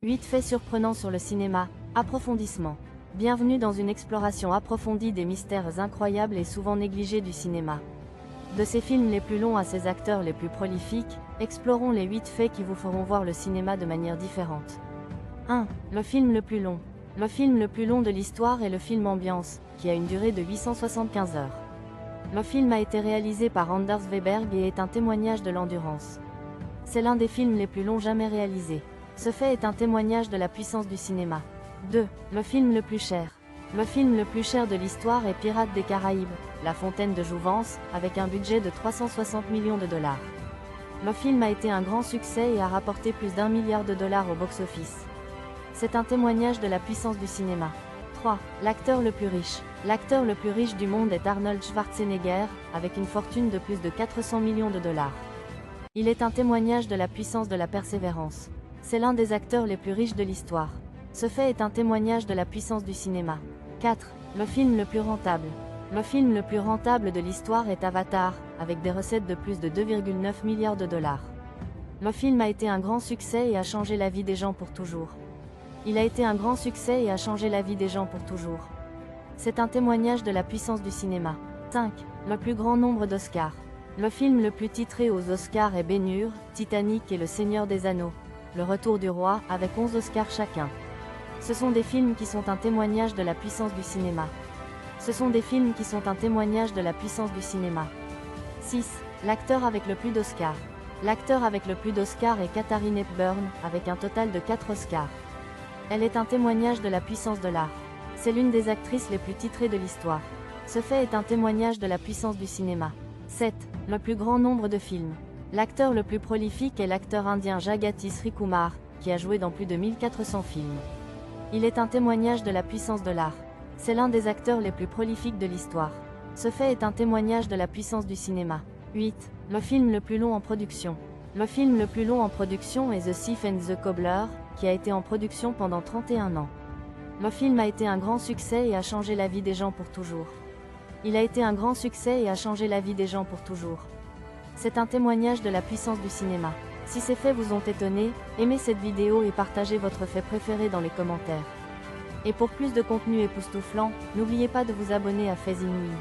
8 faits surprenants sur le cinéma, approfondissement. Bienvenue dans une exploration approfondie des mystères incroyables et souvent négligés du cinéma. De ses films les plus longs à ses acteurs les plus prolifiques, explorons les 8 faits qui vous feront voir le cinéma de manière différente. 1. Le film le plus long. Le film le plus long de l'histoire est le film Ambiance, qui a une durée de 875 heures. Le film a été réalisé par Anders Weberg et est un témoignage de l'endurance. C'est l'un des films les plus longs jamais réalisés. Ce fait est un témoignage de la puissance du cinéma. 2. Le film le plus cher. Le film le plus cher de l'histoire est Pirates des Caraïbes, La Fontaine de Jouvence, avec un budget de 360 millions de dollars. Le film a été un grand succès et a rapporté plus d'1 milliard de dollars au box-office. C'est un témoignage de la puissance du cinéma. 3. L'acteur le plus riche. L'acteur le plus riche du monde est Arnold Schwarzenegger, avec une fortune de plus de 400 millions de dollars. Il est un témoignage de la puissance de la persévérance. C'est l'un des acteurs les plus riches de l'histoire. Ce fait est un témoignage de la puissance du cinéma. 4. Le film le plus rentable. Le film le plus rentable de l'histoire est Avatar, avec des recettes de plus de 2,9 milliards de dollars. Le film a été un grand succès et a changé la vie des gens pour toujours. Il a été un grand succès et a changé la vie des gens pour toujours. C'est un témoignage de la puissance du cinéma. 5. Le plus grand nombre d'Oscars. Le film le plus titré aux Oscars est Ben-Hur, Titanic et Le Seigneur des Anneaux. Le Retour du Roi, avec 11 Oscars chacun. Ce sont des films qui sont un témoignage de la puissance du cinéma. Ce sont des films qui sont un témoignage de la puissance du cinéma. 6. L'acteur avec le plus d'Oscars. L'acteur avec le plus d'Oscars est Katharine Hepburn, avec un total de 4 Oscars. Elle est un témoignage de la puissance de l'art. C'est l'une des actrices les plus titrées de l'histoire. Ce fait est un témoignage de la puissance du cinéma. 7. Le plus grand nombre de films. L'acteur le plus prolifique est l'acteur indien Jagati Srikumar, qui a joué dans plus de 1400 films. Il est un témoignage de la puissance de l'art. C'est l'un des acteurs les plus prolifiques de l'histoire. Ce fait est un témoignage de la puissance du cinéma. 8. Le film le plus long en production. Le film le plus long en production est The Thief and the Cobbler, qui a été en production pendant 31 ans. Le film a été un grand succès et a changé la vie des gens pour toujours. Il a été un grand succès et a changé la vie des gens pour toujours. C'est un témoignage de la puissance du cinéma. Si ces faits vous ont étonné, aimez cette vidéo et partagez votre fait préféré dans les commentaires. Et pour plus de contenu époustouflant, n'oubliez pas de vous abonner à Faits Inouïs.